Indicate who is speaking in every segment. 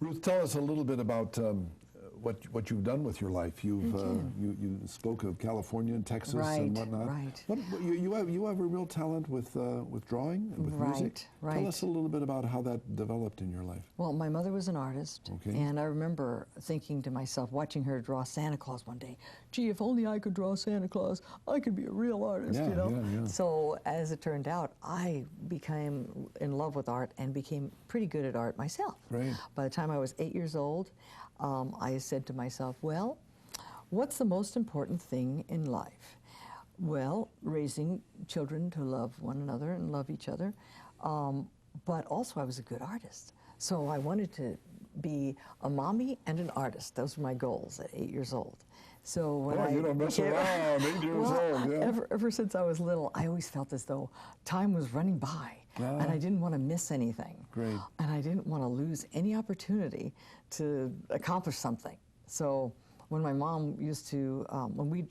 Speaker 1: Ruth, tell us a little bit about what you've done with your life. You spoke of California and Texas and whatnot.
Speaker 2: Right.
Speaker 1: You have a real talent with drawing and with music.
Speaker 2: Right.
Speaker 1: Tell us a little bit about how that developed in your life.
Speaker 2: Well, my mother was an artist, and I remember thinking to myself, watching her draw Santa Claus one day, gee, if only I could draw Santa Claus, I could be a real artist, you know?
Speaker 1: Yeah.
Speaker 2: So as it turned out, I became in love with art and became pretty good at art myself.
Speaker 1: Right.
Speaker 2: By the time I was 8 years old, I said to myself, well, what's the most important thing in life? Well, raising children to love one another and love each other, but also I was a good artist. So I wanted to be a mommy and an artist. Those were my goals at 8 years old. So when
Speaker 1: you don't mess around, 8 years old, yeah.
Speaker 2: Ever since I was little, I always felt as though time was running by, and I didn't want to miss anything.
Speaker 1: Great.
Speaker 2: And I didn't want to lose any opportunity to accomplish something. So when my mom used to,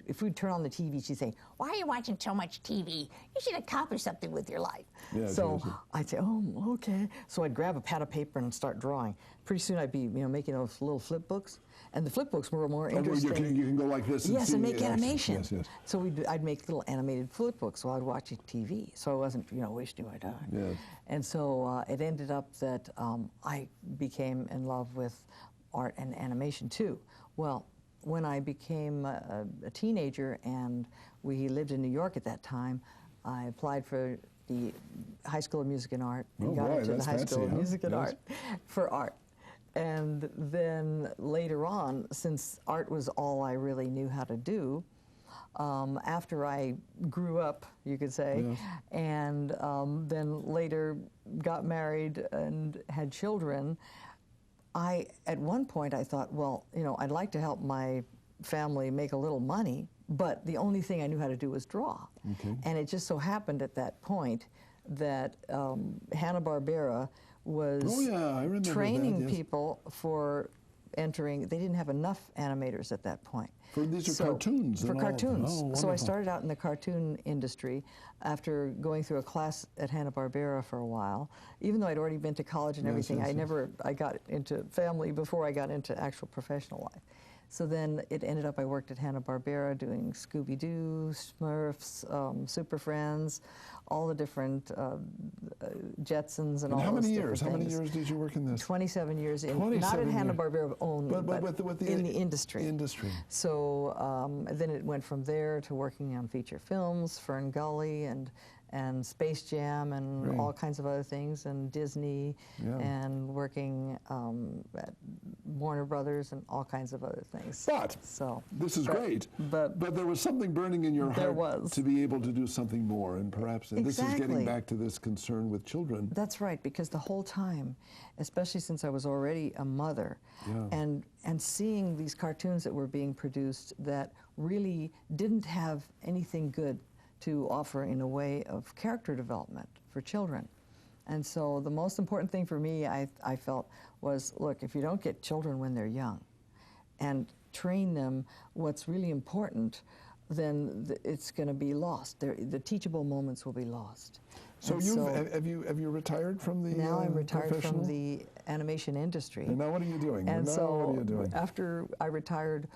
Speaker 2: if we'd turn on the TV, she'd say, "Why are you watching so much TV? You should accomplish something with your life."
Speaker 1: Yeah,
Speaker 2: so I'd say, "Oh, okay." So I'd grab a pad of paper and start drawing. Pretty soon I'd be, making those little flip books, and the flip books were more interesting.
Speaker 1: You can go like this.
Speaker 2: And make animation.
Speaker 1: Yes.
Speaker 2: So I'd make little animated flip books while I'd watch TV. So I wasn't, wasting my time.
Speaker 1: Yes.
Speaker 2: And so it ended up that I became in love with art and animation too. Well, when I became a teenager and we lived in New York at that time, I applied for the High School of Music and Art and got into the High School of Music and Art for art. And then later on, since art was all I really knew how to do, after I grew up, you could say, and then later got married and had children, at one point I thought, well, I'd like to help my family make a little money, but the only thing I knew how to do was draw. And it just so happened at that point that Hanna-Barbera was training people for entering. They didn't have enough animators at that point.
Speaker 1: These are cartoons.
Speaker 2: For cartoons.
Speaker 1: Oh,
Speaker 2: so I started out in the cartoon industry after going through a class at Hanna-Barbera for a while. Even though I'd already been to college and everything, I got into family before I got into actual professional life. So then it ended up I worked at Hanna-Barbera doing Scooby-Doo, Smurfs, Super Friends, all the different Jetsons and all those different things.
Speaker 1: How many years did you work in this?
Speaker 2: 27 years, not at Hanna-Barbera only, but in the industry. So then it went from there to working on feature films, Fern Gully and Space Jam and all kinds of other things, and Disney, and working at Warner Brothers and all kinds of other things.
Speaker 1: This is great. But there was something burning in your heart to be able to do something more, and perhaps this is getting back to this concern with children.
Speaker 2: That's right, because the whole time, especially since I was already a mother, and seeing these cartoons that were being produced that really didn't have anything good to offer in a way of character development for children. And so the most important thing for me, I felt, was, look, if you don't get children when they're young and train them what's really important, then it's going to be lost. The teachable moments will be lost.
Speaker 1: So have you retired from the
Speaker 2: Now I'm retired from the animation industry.
Speaker 1: And now what are you doing?
Speaker 2: And so after I retired,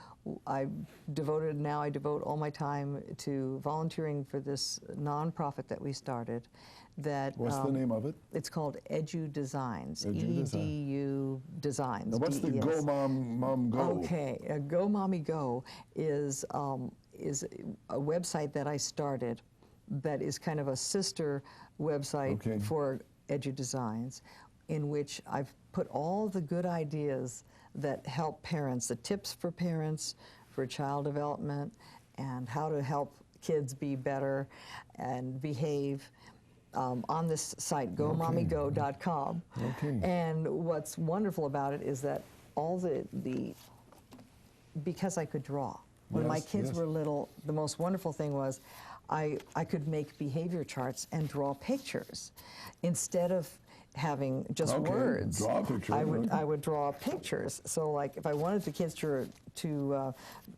Speaker 2: I devote all my time to volunteering for this nonprofit that we started. What's the name of it? It's called Edu Designs. EDU Designs.
Speaker 1: Now what's the Go Mom Go?
Speaker 2: Okay, Go Mommy Go is a website that I started that is kind of a sister website for Edu Designs, in which I've put all the good ideas that help parents, the tips for parents for child development and how to help kids be better and behave on this site, gomommygo.com. And what's wonderful about it is that all because I could draw. When my kids were little, the most wonderful thing was I could make behavior charts and draw pictures instead of having just words.
Speaker 1: Draw a picture.
Speaker 2: I would draw pictures. So like if I wanted the kids to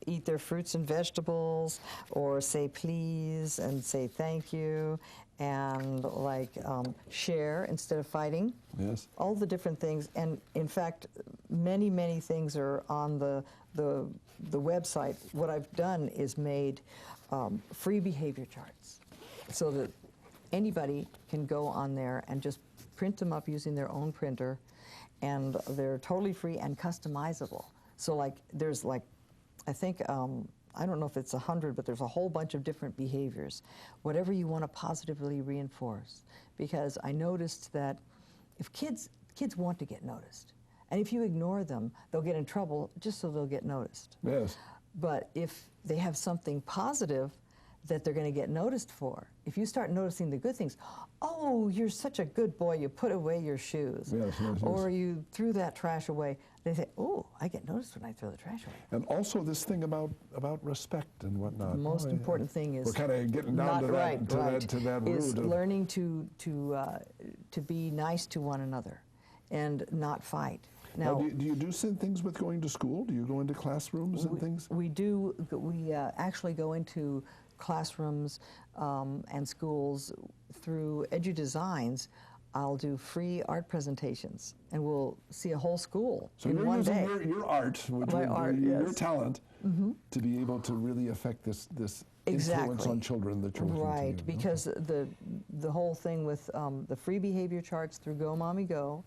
Speaker 2: eat their fruits and vegetables, or say please and say thank you, and like share instead of fighting. All the different things. And in fact, many, many things are on the website. What I've done is made free behavior charts so that anybody can go on there and just print them up using their own printer, and they're totally free and customizable. So like there's like, I think, I don't know if it's 100, but there's a whole bunch of different behaviors, whatever you want to positively reinforce. Because I noticed that if kids want to get noticed, and if you ignore them, they'll get in trouble just so they'll get noticed.
Speaker 1: Yes.
Speaker 2: But if they have something positive that they're going to get noticed for, if you start noticing the good things, oh, you're such a good boy, you put away your shoes,
Speaker 1: yes, yes,
Speaker 2: or you threw that trash away, they say, oh, I get noticed when I throw the trash away.
Speaker 1: And also this thing about respect and whatnot.
Speaker 2: The most important thing is,
Speaker 1: we're kind of getting down to that root
Speaker 2: is learning to be nice to one another and not fight.
Speaker 1: Now, do you do things with going to school? Do you go into classrooms and things?
Speaker 2: We do. We actually go into classrooms and schools through EduDesigns. I'll do free art presentations, and we'll see a whole school in one day.
Speaker 1: So you're using your art, your talent, to be able to really affect this influence on children that you're looking to.
Speaker 2: Right, because the whole thing with the free behavior charts through Go Mommy Go,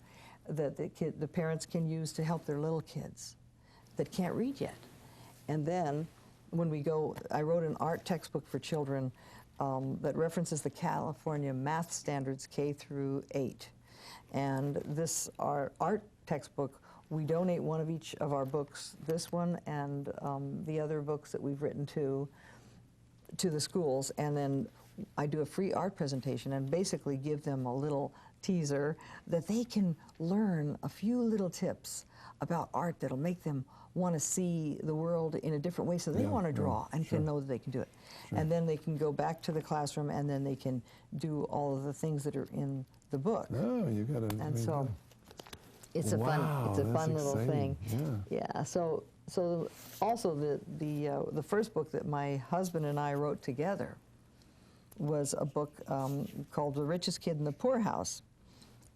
Speaker 2: that the parents can use to help their little kids that can't read yet. And then when we go, I wrote an art textbook for children that references the California math standards K through 8. And this, our art textbook, we donate one of each of our books, this one and the other books that we've written to the schools, and then I do a free art presentation and basically give them a little teaser that they can learn a few little tips about art that'll make them want to see the world in a different way, so they want to draw and can know that they can do it. Sure. And then they can go back to the classroom, and then they can do all of the things that are in the book.
Speaker 1: Oh, you got to.
Speaker 2: And so it's a fun little thing. Yeah. So also the first book that my husband and I wrote together was a book called The Richest Kid in the Poorhouse.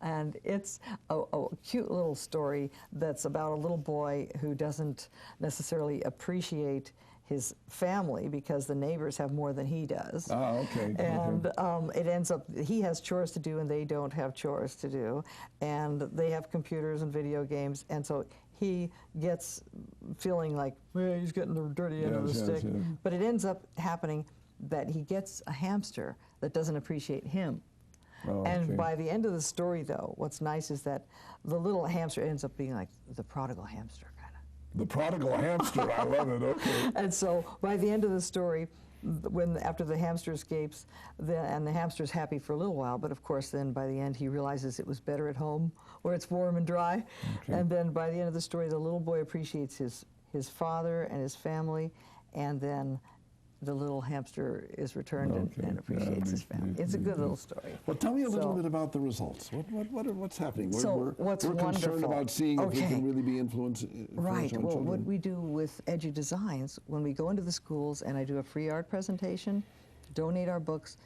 Speaker 2: And it's a cute little story that's about a little boy who doesn't necessarily appreciate his family because the neighbors have more than he does.
Speaker 1: Oh, okay.
Speaker 2: And it ends up, he has chores to do and they don't have chores to do. And they have computers and video games. And so he gets feeling like, well, he's getting the dirty end of the stick. Yes. But it ends up happening that he gets a hamster that doesn't appreciate him.
Speaker 1: Oh,
Speaker 2: and by the end of the story, though, what's nice is that the little hamster ends up being like the prodigal hamster, kind of.
Speaker 1: The prodigal hamster, I love it, okay.
Speaker 2: And so by the end of the story, after the hamster escapes, and the hamster's happy for a little while, but of course then by the end he realizes it was better at home where it's warm and dry. Okay. And then by the end of the story, the little boy appreciates his father and his family, and then the little hamster is returned and appreciates his family. It's a good little story.
Speaker 1: Well, tell me a little bit about the results. What's happening?
Speaker 2: We're
Speaker 1: concerned about seeing if we can really be influential
Speaker 2: right.
Speaker 1: on
Speaker 2: well,
Speaker 1: children.
Speaker 2: What we do with EduDesigns, when we go into the schools and I do a free art presentation, donate our books,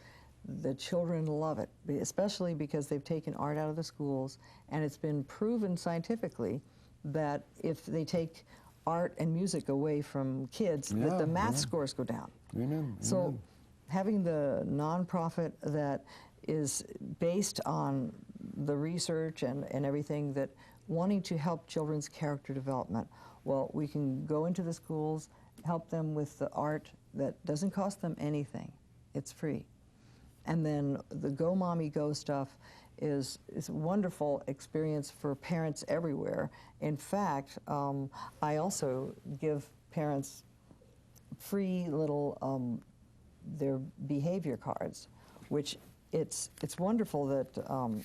Speaker 2: the children love it, especially because they've taken art out of the schools, and it's been proven scientifically that if they take art and music away from kids, that the math scores go down.
Speaker 1: Amen.
Speaker 2: So having the nonprofit that is based on the research and everything, that wanting to help children's character development, well, we can go into the schools, help them with the art that doesn't cost them anything. It's free. And then the Go Mommy Go stuff is a wonderful experience for parents everywhere. In fact, I also give parents free little their behavior cards, which it's wonderful that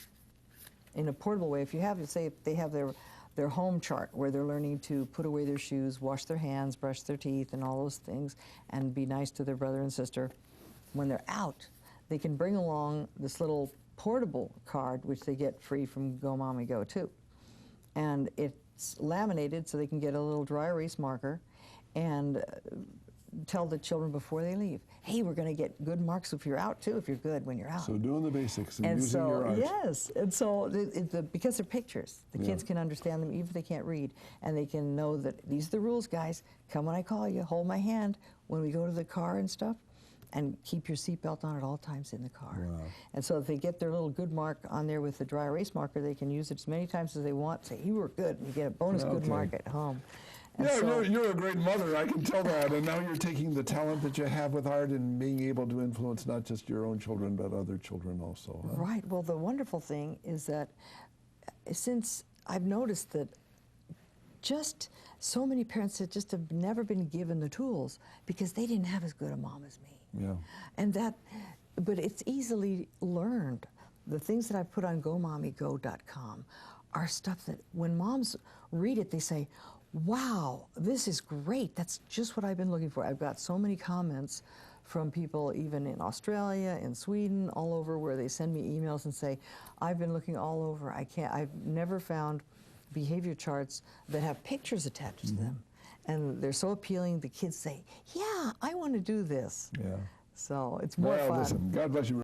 Speaker 2: in a portable way, if you have, say, if they have their home chart where they're learning to put away their shoes, wash their hands, brush their teeth, and all those things, and be nice to their brother and sister, when they're out, they can bring along this little portable card, which they get free from Go Mommy Go too. And it's laminated so they can get a little dry erase marker, and tell the children before they leave, hey, we're going to get good marks if you're out too, if you're good when you're out.
Speaker 1: So doing the basics and using your art.
Speaker 2: Yes, and so because they're pictures, the kids can understand them even if they can't read, and they can know that these are the rules, guys. Come when I call you, hold my hand when we go to the car and stuff, and keep your seatbelt on at all times in the car.
Speaker 1: Wow.
Speaker 2: And so if they get their little good mark on there with the dry erase marker, they can use it as many times as they want, say, you were good, and you get a bonus good mark at home. And
Speaker 1: yeah,
Speaker 2: so,
Speaker 1: you're a great mother, I can tell that, and now you're taking the talent that you have with art and being able to influence not just your own children, but other children also. Huh?
Speaker 2: Right, well, the wonderful thing is that since I've noticed that just so many parents that just have never been given the tools because they didn't have as good a mom as me.
Speaker 1: Yeah.
Speaker 2: And but it's easily learned. The things that I put on GoMommyGo.com are stuff that when moms read it, they say, wow, this is great. That's just what I've been looking for. I've got so many comments from people even in Australia, in Sweden, all over, where they send me emails and say, I've been looking all over. I've never found behavior charts that have pictures attached to them. And they're so appealing, the kids say, yeah, I want to do this.
Speaker 1: Yeah.
Speaker 2: So it's more fun.
Speaker 1: Listen, God bless you.